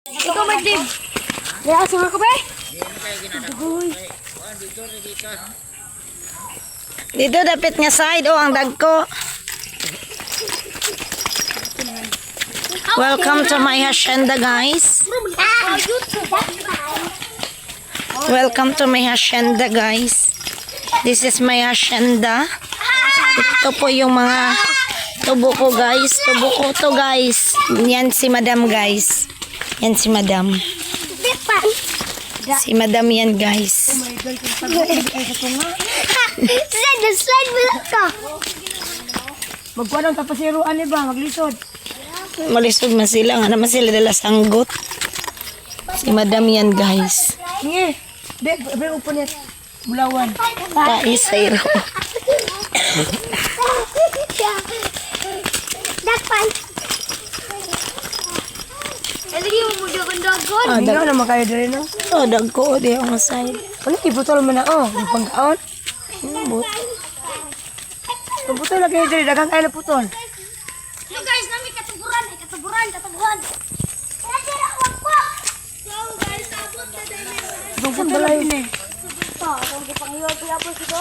Ikaw may tip. Kaya sunod ko ba? Dito dapat nga side ang dagko. Welcome to my hacienda, guys. Welcome to my hacienda, guys. This is my hacienda. Ito po yung mga tubo ko, guys. Tubo ko to, guys. Yan si madam, guys. Yan si madam. Si madam yan, guys. Slide mo lang ka. Magkuha ng tapasiruan ni ba? Maglisod. Malisod man sila. Nga naman sila dala sanggot. Si madam yan, guys. Sige. Be upo niya. Bulawan. Kaisay ro. Dakpan. Lagi mo mo dagon-dagon. Ah, Hindi naman kayo diri no? oh, dagko. Di ang side. Ano ibutol mo na oh? Pangkaon. Putol lagi diri dagang kayo na putol. No guys, nami katuburan. Wag po. So guys, abot na din. Dong putol ay ni. Pa, kung gipangiyo pila po sito.